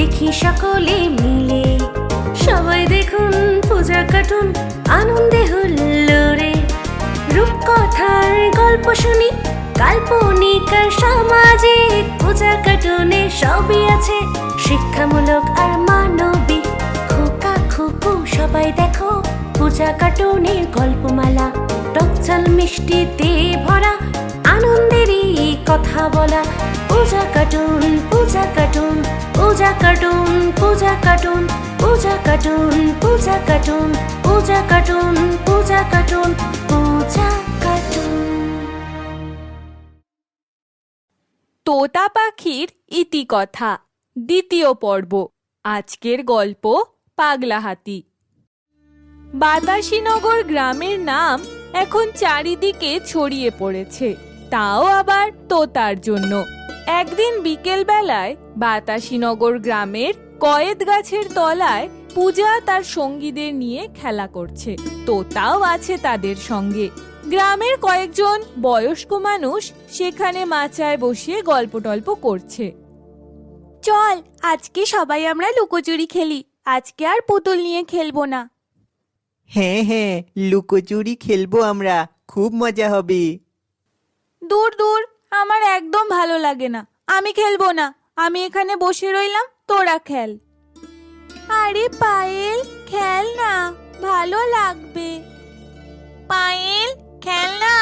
দেখি সকলে মিলে। সবাই দেখুন পূজা কার্টুন, আনন্দে হুল্লোড়ে। রূপকথার গল্প শুনি, কাল্পনিক আর সামাজিক। পূজা কার্টুনে সবই আছে, শিক্ষামূলক আর মানবিক। খোকা খুকু সবাই দেখো, পূজা কার্টুনের গল্পমালা। টকঝাল মিষ্টিতে ভরা, আনন্দেরই কথা বলা। পূজা কার্টুন, পূজা কার্টুন, পূজা কার্টুন, পূজা কার্টুন, পূজা কার্টুন, পূজা কার্টুন, পূজা কার্টুন, পূজা কার্টুন, পূজা কার্টুন। তোতা পাখির ইতিকথা দ্বিতীয় পর্ব। আজকের গল্প পাগলা হাতি। বাতাসীনগর গ্রামের নাম এখন চারিদিকে ছড়িয়ে পড়েছে, তাও আবার তোতার জন্য। একদিন বিকেল বেলায় বাতাসীনগর গ্রামের কয়েদ গাছের তলায় পূজা তার সঙ্গীদের নিয়ে খেলা করছে। তোতাও আছে তাদের সঙ্গে। গ্রামের কয়েকজন বয়স্ক মানুষ সেখানে মাচায় বসে গল্প টল্প করছে। চল, আজকে সবাই আমরা লুকোচুরি খেলি। আজকে আর পুতুল নিয়ে খেলবো না। হ্যাঁ হ্যাঁ, লুকোচুরি খেলবো আমরা, খুব মজা হবে। দূর দূর, আমার একদম ভালো লাগে না। আমি খেলবো না, আমি এখানে বসে রইলাম, তোরা খেল। আরে পায়েল, খেল না, ভালো লাগবে। পায়েল, খেল না,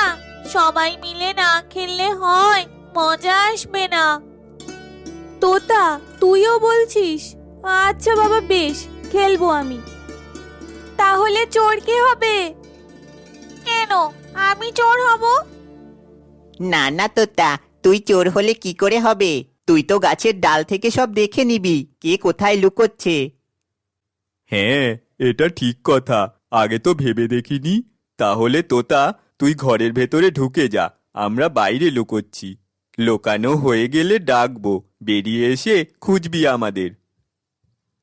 সবাই মিলে না খেললে হয়, মজা আসবে না। তোতা, তুইও বলছিস? আচ্ছা বাবা, বেশ, খেলবো আমি। তাহলে চোর কে হবে? কেন, আমি চোর হব? না না তোতা, তুই চোর হলে কি করে হবে? তুই তো গাছের ডাল থেকে সব দেখে নিবি কে কোথায় লুকোচ্ছে। হ্যাঁ, এটা ঠিক কথা, আগে তো ভেবে দেখিনি। তাহলে তোতা, তুই ঘরের ভেতরে ঢুকে যা, আমরা বাইরে লুকোচ্ছি। লোকানো হয়ে গেলে ডাকবো, বেরিয়ে এসে খুঁজবি আমাদের।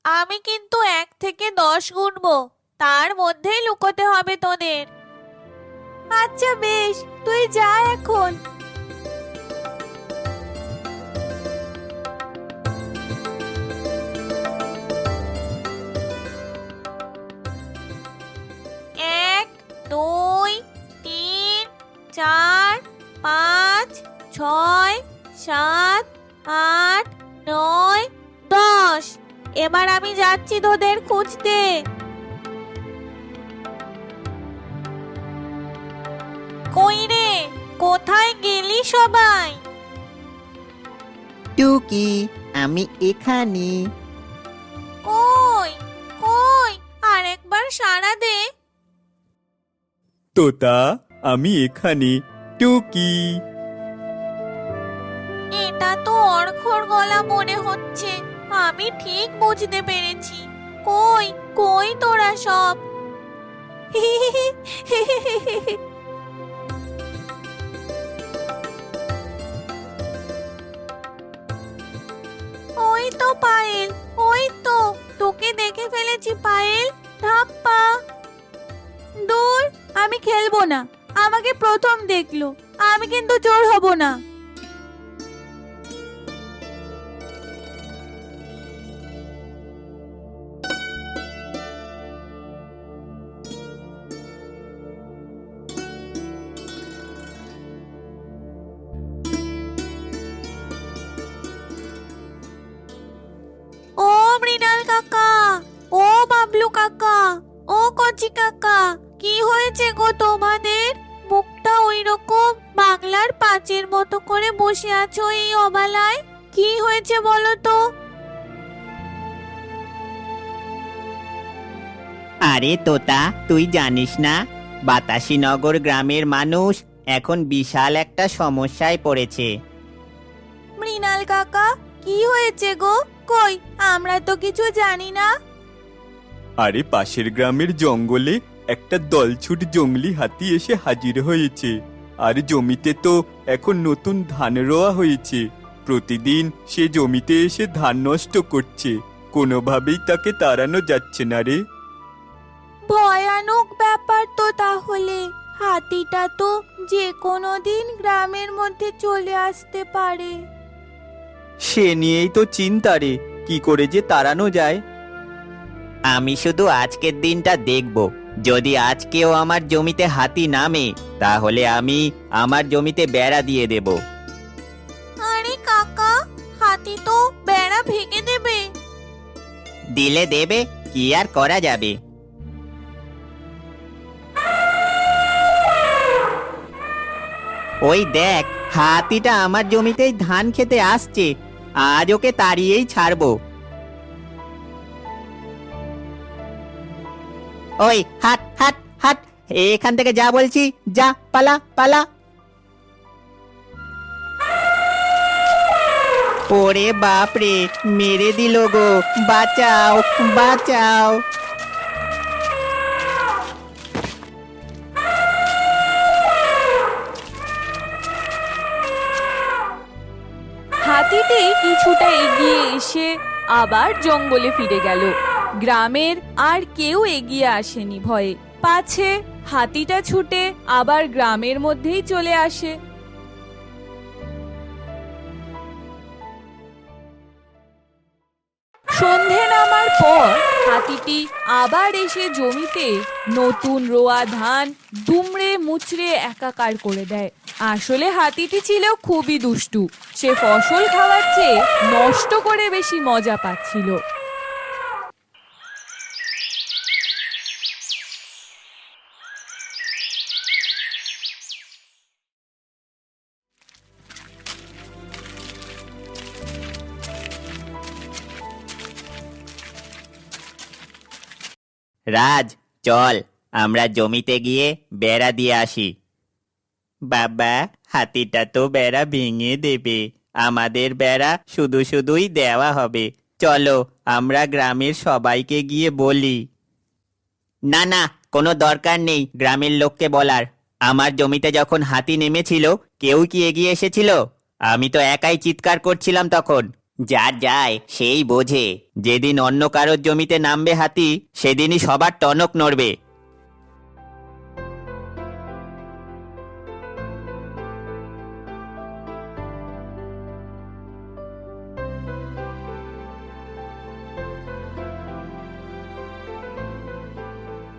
আমি কিন্তু 1 থেকে 10 গুনবো, তার মধ্যেই লুকোতে হবে তোদের। আচ্ছা বেশ, তুই যা এখন। এক, 2, 3, 4, 5, 6, 7, 8, 9, 10। এবার আমি যাচ্ছি তোদের খুঁজতে। কই রে, কোথায় গেলি সবাই? টুকি, আমি এখানে। কই কই, আরেকবার সাড়া দে। তোতা, আমি এখানে, টুকি। এটা তো অর্ঘ্যর গলা মনে হচ্ছে, আমি ঠিক বুঝতে পেরেছি। কই কই তোরা সব? ওই তো পায়েল, ওই তো, তোকে দেখে ফেলেছি পায়েল, ধাপ্পা। দূর, আমি খেলবো না, আমাকে প্রথম দেখলো, আমি কিন্তু চোর হব না। ও মৃণাল কাকা, ও বাবলু কাকা, ও কচি কাকা, কি হয়েছে গো তোমাদের? মুখটা ওই রকম বাংলার পাঁচের মতো করে বসে আছো এই অবালায়, কি হয়েছে বলো তো? আরে তোতা, তুই জানিস না, বাতাসীনগর গ্রামের মানুষ এখন বিশাল একটা সমস্যায় পড়েছে। মৃণাল কাকা, কি হয়েছে গো? কই, আমরা তো কিছু জানি না। আরে পাশের গ্রামের জঙ্গলে একটা দলছুট জঙ্গলি হাতি এসে হাজির হয়েছে। আর জমিতে তো এখন নতুন ধান রোয়া হয়েছে। প্রতিদিন সে জমিতে এসে ধান নষ্ট করছে, কোনোভাবেই তাকে তাড়ানো যাচ্ছে না রে। ভয়ানক ব্যাপার তো তাহলে। হাতিটা তো যে কোনো দিন গ্রামের মধ্যে চলে আসতে পারে। সে নিয়েই তো চিন্তা রে, কি করে যে তাড়ানো যায়। আমি শুধু আজকের দিনটা দেখব। যদি আজকেও আমার জমিতে হাতি নামে, তাহলে আমি আমার জমিতে বেড়া দিয়ে দেব। আরে কাকা, হাতি তো বেড়া ভেঙে দেবে। দিলে দেবে, কি আর করা যাবে। ওই দেখ, হাতিটা আমার জমিতেই ধান খেতে আসছে। আজ ওকে তাড়িয়েই ছাড়বো। ওই হাট হাট হাট, এখান থেকে যা বলছি, যা, পালা পালা। ওরে বাপ রে, মেরে দিল গো, বাঁচাও বাঁচাও। হাতিটি কিছুটা এগিয়ে এসে আবার জঙ্গলে ফিরে গেল। গ্রামের আর কেউ এগিয়ে আসেনি ভয়ে, পাছে হাতিটা ছুটে আবার গ্রামের মধ্যেই চলে আসে। সন্ধে নামার পর হাতিটি আবার এসে জমিতে নতুন রোয়া ধান দুমড়ে মুচড়ে একাকার করে দেয়। আসলে হাতিটি ছিল খুবই দুষ্টু। সে ফসল খাওয়ার চেয়ে নষ্ট করে বেশি মজা পাচ্ছিল। রাজ, চল আমরা জমিতে গিয়ে বেড়া দিয়ে আসি। বাবা, হাতিটা তো বেড়া ভেঙে দেবে। আমাদের বেড়া শুধু শুধুই দেওয়া হবে। চলো আমরা গ্রামের সবাইকে গিয়ে বলি। না না, কোনো দরকার নেই গ্রামের লোককে বলার। আমার জমিতে যখন হাতি নেমেছিল, কেউ কি এগিয়ে এসেছিল? আমি তো একাই চিৎকার করছিলাম তখন। যার যায় সেই বোঝে। যেদিন অন্য কারোর জমিতে নামবে হাতি, সেদিনই সবার টনক নড়বে।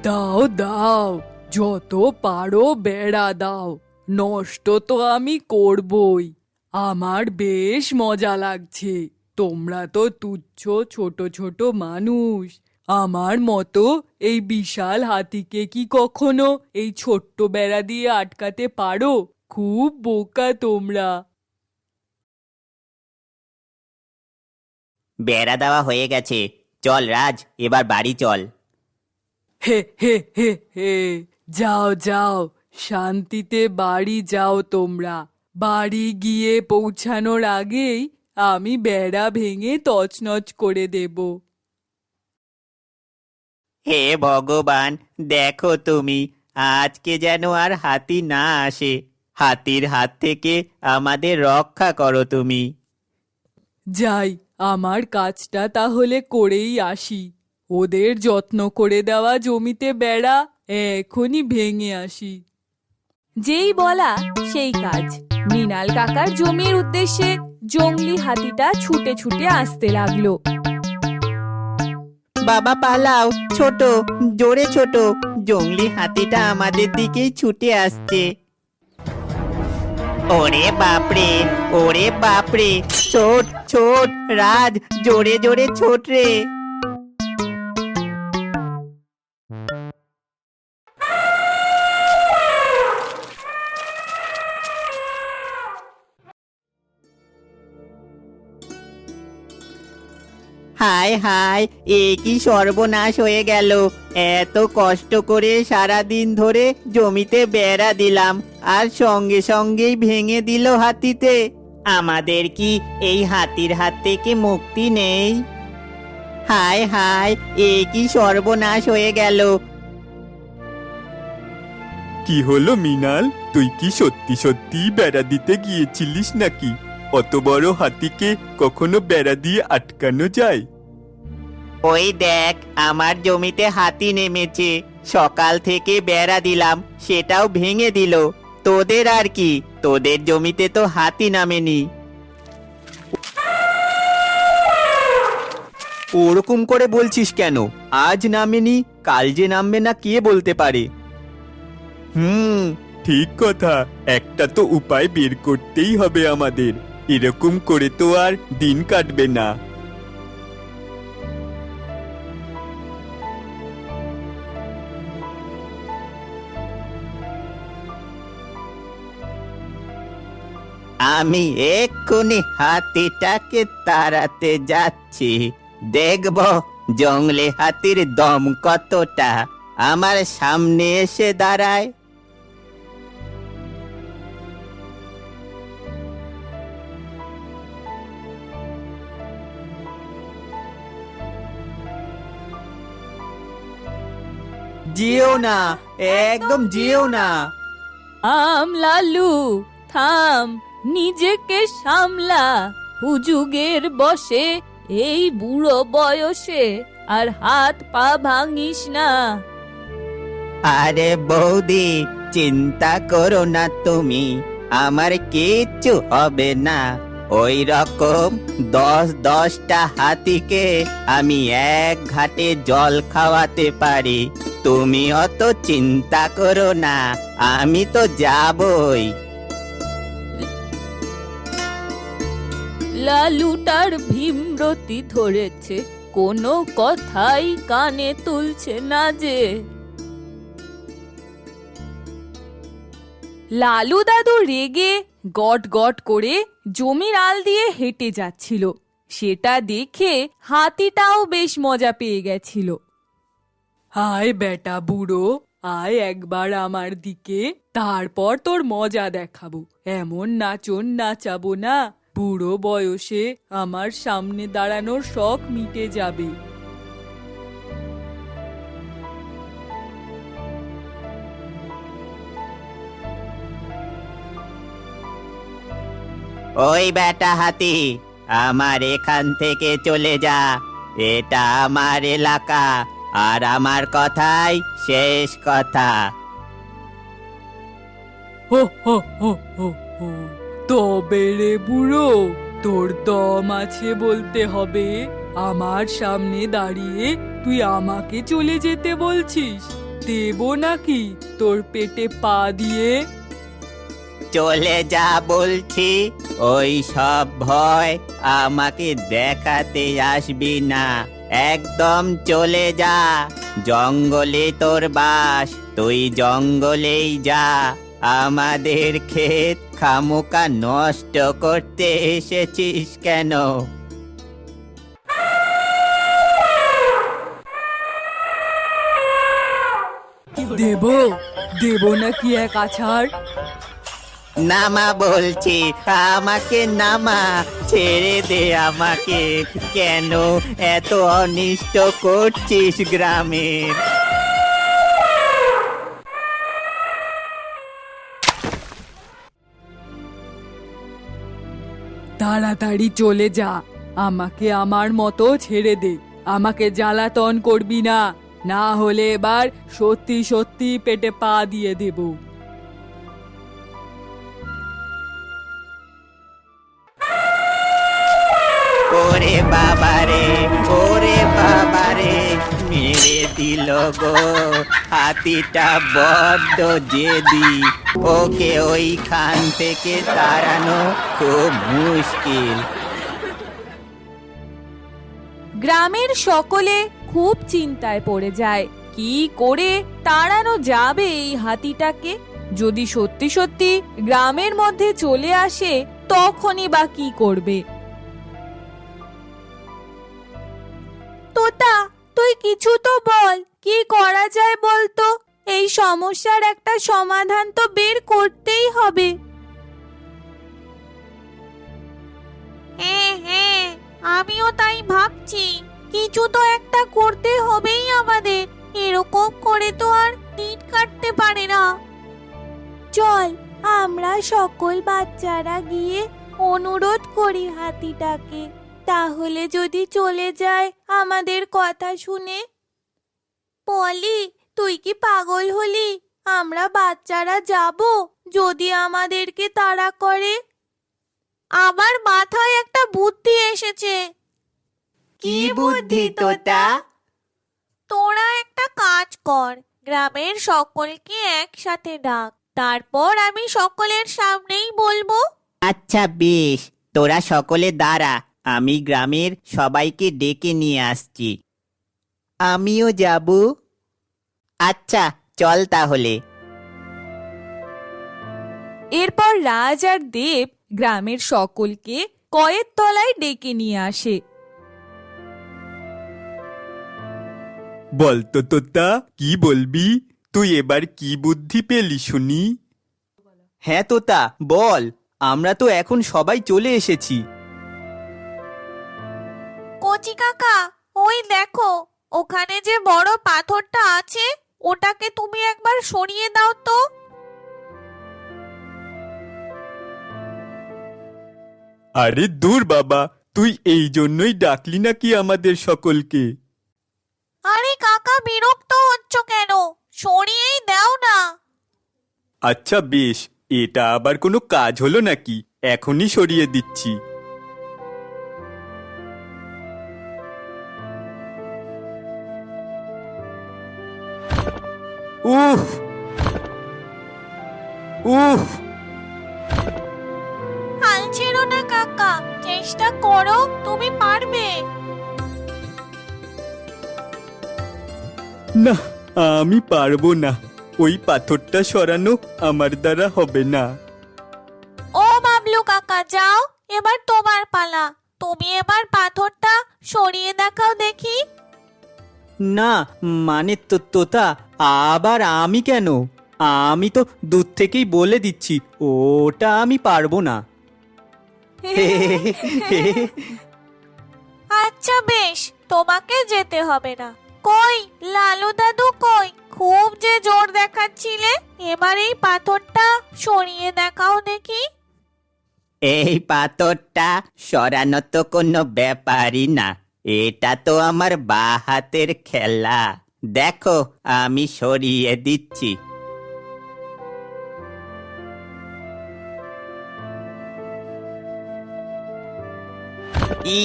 দাও দাও, যত পারো বেড়া দাও। নষ্ট তো আমি করবই। আমার বেশ মজা লাগছে। তোমরা তো তুচ্ছ ছোট ছোট মানুষ। আমার মতো এই বিশাল হাতিকে কি কখনো এই ছোট্ট বেড়া দিয়ে আটকাতে পারো? খুব বোকা তোমরা। বেড়া দেওয়া হয়ে গেছে। চল রাজ, এবার বাড়ি চল। হে হে হে হে, যাও যাও, শান্তিতে বাড়ি যাও তোমরা। বাড়ি গিয়ে পৌঁছানোর আগেই আমি বেড়া ভেঙে তছনছ করে দেব। হে ভগবান, দেখো তুমি, আজকে যেন আর হাতি না আসে। হাতির হাত থেকে আমাদের রক্ষা করো তুমি। যাই, আমার কাজটা তাহলে করেই আসি। ওদের যত্ন করে দেওয়া জমিতে বেড়া এখনই ভেঙে আসি। যেই বলা সেই কাজ। মৃণাল কাকার জমির উদ্দেশ্যে জংলি হাতিটা ছুটে ছুটে আসতে লাগলো। বাবা পালাও, ছোট, জোরে ছোট, জংলি হাতিটা আমাদের দিকেই ছুটে আসছে। ওরে বাপরে, ওরে বাপরে, ছোট ছোট, রাজ জোরে জোরে ছোট রে। হায় হায়, এ কি সর্বনাশ হয়ে গেল। এত কষ্ট করে সারা দিন ধরে জমিতে বেড়া দিলাম, আর সঙ্গে সঙ্গেই ভেঙে দিল হাতিতে। আমাদের কি এই হাতির হাত থেকে মুক্তি নেই? হায় হায়, এ কি সর্বনাশ হয়ে গেল। কি হলো মৃণাল, তুই কি সত্যি সত্যি বেড়া দিতে গিয়েছিলিস নাকি? অত বড় হাতিকে কখনো বেড়া দিয়ে আটকানো যায়? ওই দেখ, আমার জমিতে হাতি নেমেছে। সকাল থেকে বেড়া দিলাম, সেটাও ভেঙে দিল। তোদের আর কি, তোদের জমিতে তো হাতি নামেনি। ওরকম করে বলছিস কেন? আজ নামেনি, কাল যে নামবে না কে বলতে পারে? ঠিক কথা, একটা তো উপায় বের করতেই হবে আমাদের। এরকম করে তো আর দিন কাটবে না। আমি এক্ষুনি হাতিটাকে তাড়াতে যাচ্ছি। দেখব জঙ্গলে হাতির দম কতটা। আমার সামনে এসে দাঁড়ায়। যেও না, একদম যেও না। লালু থাম, নিজেকে সামলা। হুজুগের বসে এই বুড়ো বয়সে আর হাত পা ভাঙিস না। আরে বৌদি, চিন্তা করো না তুমি, আমার কিচ্ছু হবে না। ওই রকম 10-10টা হাতিকে আমি এক ঘাটে জল খাওয়াতে পারি। তুমি অত চিন্তা করো না, আমি তো যাবই। লালুটার ভীমরতি ধরেছে, কোনো কথাই কানে তুলছে না যে। লালু দাদু রেগে গট গট করে জমির আল দিয়ে হেঁটে যাচ্ছিল। সেটা দেখে হাতিটাও বেশ মজা পেয়ে গেছিল। হায় বেটা বুড়ো, আয় একবার আমার দিকে, তারপর তোর মজা দেখাবো। এমন নাচন নাচাবো না, বুড়ো বয়সে আমার সামনে দাঁড়ানোর শখ মিটে যাবে। ওই বেটা হাতি, আমার এখান থেকে চলে যা। এটা আমার এলাকা, আর আমার কথাই শেষ কথা। হো হো হো হো হো। তবে রে বুড়ো, তোর দম আছে বলতে হবে। আমার সামনে দাঁড়িয়ে তুই আমাকে চলে যেতে বলছিস? দেব নাকি তোর পেটে পা দিয়ে? চলে যা বলছি। ওই সব ভয় আমাকে দেখাতে আসবি না, একদম চলে যা। জঙ্গলে তোর বাস, তুই জঙ্গলেই যা। আমাদের ক্ষেত খামোকা নষ্ট করতে এসেছিস কেন? দেব দেব নাকি এক আছাড়? নামা বলছি, আমাকে নামা, ছেড়ে দে আমাকে। কেন এত অনিষ্ট করছিস গ্রামের? তাড়াতাড়ি চলে যা, আমাকে আমার মতো ছেড়ে দে। আমাকে জ্বালাতন করবি না, না হলে এবার সত্যি সত্যি পেটে পা দিয়ে দেব। ওরে বাবারে, ওরে বাবারে, মেরে দিল গো। হাতিটা বড্ড জেদি, ওকে ওইখান থেকে তাড়ানো খুব মুশকিল। গ্রামের সকলে খুব চিন্তায় পড়ে যায়। কি করে তাড়ানো যাবে এই হাতিটাকে? যদি সত্যি সত্যি গ্রামের মধ্যে চলে আসে, তখনই বা কি করবে? তোতা, তুই কিছু তো বল, কি করা যায় বলতো? এই সমস্যার একটা সমাধান তো বের করতেই হবে। হ্যাঁ হ্যাঁ, আমিও তাই ভাবছি। কিছু তো একটা করতে হবেই আমাদের। এরকম করে তো আর দিন কাটতে পারে না। চল, আমরা সকল বাচ্চারা গিয়ে অনুরোধ করি হাতিটাকে, তাহলে যদি চলে যায় আমাদের কথা শুনে। পলি, তুই কি পাগল হলি? আমরা বাচ্চারা যাব যদি আমাদেরকে তাড়া করে? আমার মাথায় একটা বুদ্ধি এসেছে। কি বুদ্ধি তোতা? তোরা একটা কাজ কর, গ্রামের সকলকে একসাথে ডাক, তারপর আমি সকলের সামনেই বলবো। আচ্ছা বেশ, তোরা সকলে দাঁড়া, আমি গ্রামের সবাইকে ডেকে নিয়ে আসছি। আমিও যাব। আচ্ছা চল তাহলে। এরপর রাজ আর দেব গ্রামের সকলকে কয়ের তলায় ডেকে নিয়ে আসে। বলতো তোতা, কি বলবি? তুই এবার কি বুদ্ধি পেলি শুনি? হ্যাঁ তোতা, বল। আমরা তো এখন সবাই চলে এসেছি। কচি কাকা, ওই দেখো, ওখানে যে বড় পাথরটা আছে, ওটাকে তুমি একবার সরিয়ে দাও তো। আরে দূর বাবা, তুই এই জন্যই ডাকলি নাকি আমাদের সকলকে? আরে কাকা, বিরক্ত হচ্ছ কেন? সরিয়েই দাও না। আচ্ছা বেশ, এটা আবার কোনো কাজ হলো নাকি? এখনই সরিয়ে দিচ্ছি। উফ উফ, হাল ছেড়ো না কাকা, চেষ্টা করো, তুমি পারবে। না, আমি পারবো না। ওই পাথরটা সরানো আমার দ্বারা হবে না। ও বাবলু কাকা, যাও, এবার তোমার পালা। তুমি এবার পাথরটা সরিয়ে দেখাও দেখি। না, মানে তো তোতা, আবার আমি কেন? আমি তো দূর থেকেই বলে দিচ্ছি, ওটা আমি পারবো না। আচ্ছা বেশ, তোমাকে যেতে হবে না। কই লালু দাদু কই? খুব যে জোর দেখাচ্ছিলে, এবার এই পাথরটা সরিয়ে দেখাও দেখি। এই পাথরটা সরানো তো কোনো ব্যাপারই না, এটা তো আমার বাঁ হাতের খেলা। দেখো আমি সরিয়ে দিচ্ছি। ই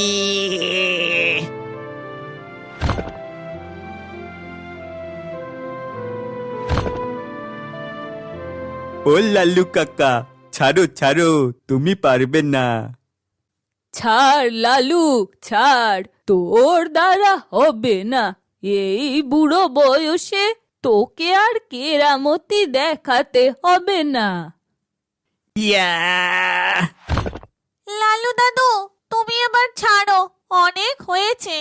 ও লাল্লু কাকা, ছাড়ো ছাড়ো, তুমি পারবে না। ছাড় লালু, ছাড়, তোর দ্বারা হবে না। এই বুড়ো বয়সে তোকে আর কেরামতি দেখাতে হবে না। ইয়া! লালু দাদু, তুমি এবার ছাড়ো, অনেক হয়েছে।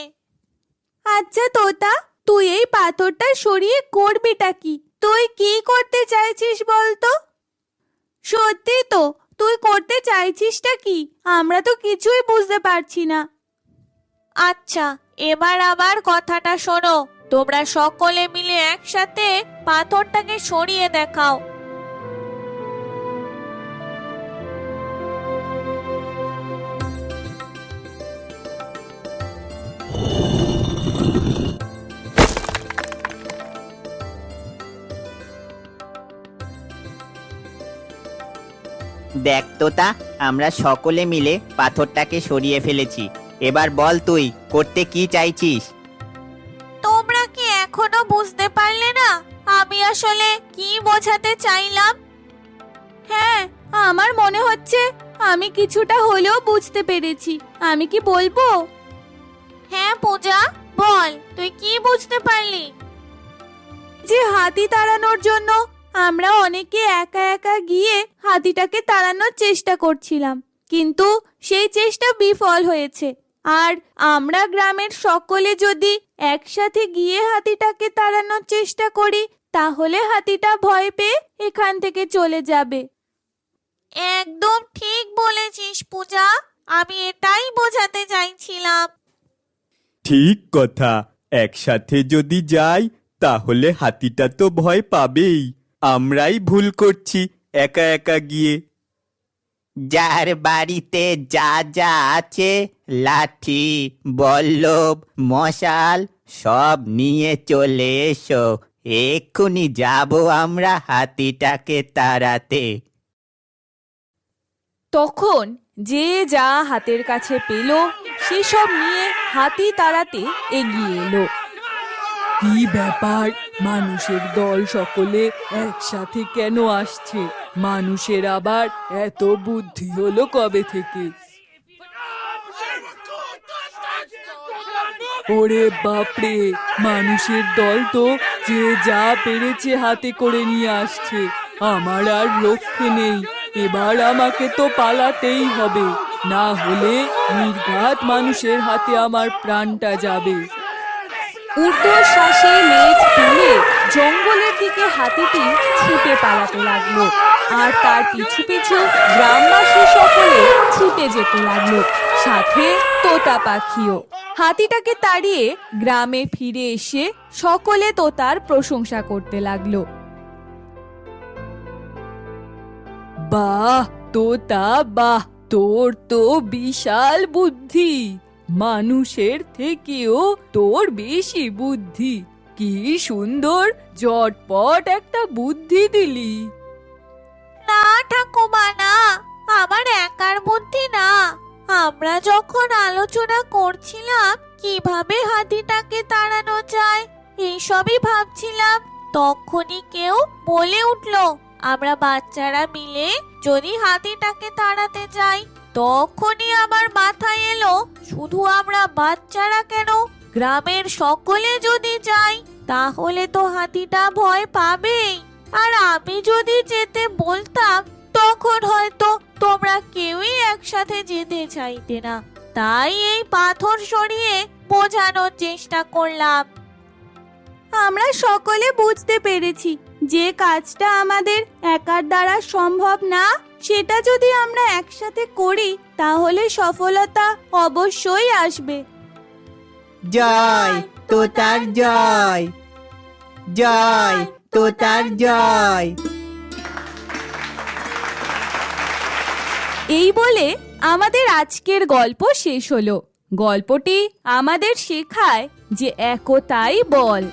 আচ্ছা তোতা, তুই এই পাথরটা সরিয়ে করবিটা কি? তুই কি করতে চাইছিস বলতো? সত্যি তো, তুই করতে চাইছিসটা কি? আমরা তো কিছুই বুঝতে পারছি না। আচ্ছা, এবার আবার কথাটা শোনো। তোমরা সকলে মিলে একসাথে পাথরটাকে সরিয়ে দেখাও। দেখ তোতা, আমরা সকলে মিলে পাথরটাকে সরিয়ে ফেলেছি। এবার বল তুই করতে কি চাইছিস? তোমরা কি এখনো বুঝতে পারলে না আমি আসলে কি বোঝাতে চাইলাম? হ্যাঁ, আমার মনে হচ্ছে আমি কিছুটা হলেও বুঝতে পেরেছি। আমি কি বলবো? হ্যাঁ পূজা, বল, তুই কি বুঝতে পারলি? যে হাতি তাড়ানোর জন্য আমরা অনেকে একা একা গিয়ে হাতিটাকে তাড়ানোর চেষ্টা করছিলাম, কিন্তু সেই চেষ্টা বিফল হয়েছে। আর আমরা গ্রামের সকলে যদি একসাথে গিয়ে হাতিটাকে তাড়ানোর চেষ্টা করি, তাহলে হাতিটা ভয় পেয়ে এখান থেকে চলে যাবে। একদম ঠিক বলেছিস পূজা, আমি এটাই বোঝাতে চাইছিলাম। ঠিক কথা, একসাথে যদি যাই তাহলে হাতিটা তো ভয় পাবেই। আমরাই ভুল করছি একা একা গিয়ে। যার বাড়িতে যা যা আছে, লাঠি, বল্লভ, মশাল, সব নিয়ে চলে এসো। এক্ষুনি যাব আমরা হাতিটাকে তাড়াতে। তখন যে যা হাতের কাছে পেল সেসব নিয়ে হাতি তাড়াতে এগিয়ে এলো। কি ব্যাপার, মানুষের দল সকলে একসাথে কেন আসছে? মানুষের আবার এত বুদ্ধি হলো কবে থেকে? ওরে বাপরে, মানুষের দল তো যে যা পেরেছে হাতে করে নিয়ে আসছে। আমার আর রক্ষে নেই, এবার আমাকে তো পালাতেই হবে, না হলে নির্ঘাত মানুষের হাতে আমার প্রাণটা যাবে। ঊর্ধ্বশ্বাসে লেজ তুলে জঙ্গলের দিকে হাতিটি ছুটে পালাতে লাগলো, আর তার পিছু পিছু গ্রামবাসী সকলে ছুটে যেতে লাগলো, সাথে তোতা পাখিও। হাতিটাকে তাড়িয়ে গ্রামে ফিরে এসে সকলে তোতার প্রশংসা করতে লাগলো। বাহ তোতা বাহ, তোর তো বিশাল বুদ্ধি, মানুষের থেকেও তোর বেশি বুদ্ধি। কি সুন্দর জটপট একটা বুদ্ধি দিলি। না ঠাকুমা না, আমার একার বুদ্ধি না। আমরা যখন আলোচনা করছিলাম কিভাবে হাতিটাকে তাড়ানো যায়, এইসবই ভাবছিলাম, তখনই কেউ বলে উঠলো আমরা বাচ্চারা মিলে যদি হাতিটাকে তাড়াতে যাই। তখনই আমার মাথায় এলো শুধু আমরা বাচ্চারা কেন, গ্রামের সকলে যদি যাই তাহলে তো হাতিটা ভয় পাবেই। আর আমি যদি যেতে বলতাম তখন হয়তো তোমরা কেউই একসাথে যেতে চাইতে না। তাই এই পাথর সরিয়ে বোঝানোর চেষ্টা করলাম। আমরা সকলে বুঝতে পেরেছি যে কাজটা আমাদের একার দ্বারা সম্ভব না, সেটা যদি আমরা একসাথে করি তাহলে সফলতা অবশ্যই আসবে। জয় তোতার জয়, জয় তোতার জয়। এই বলে আমাদের আজকের গল্প শেষ হলো। গল্পটি আমাদের শেখায় যে একতাই বল।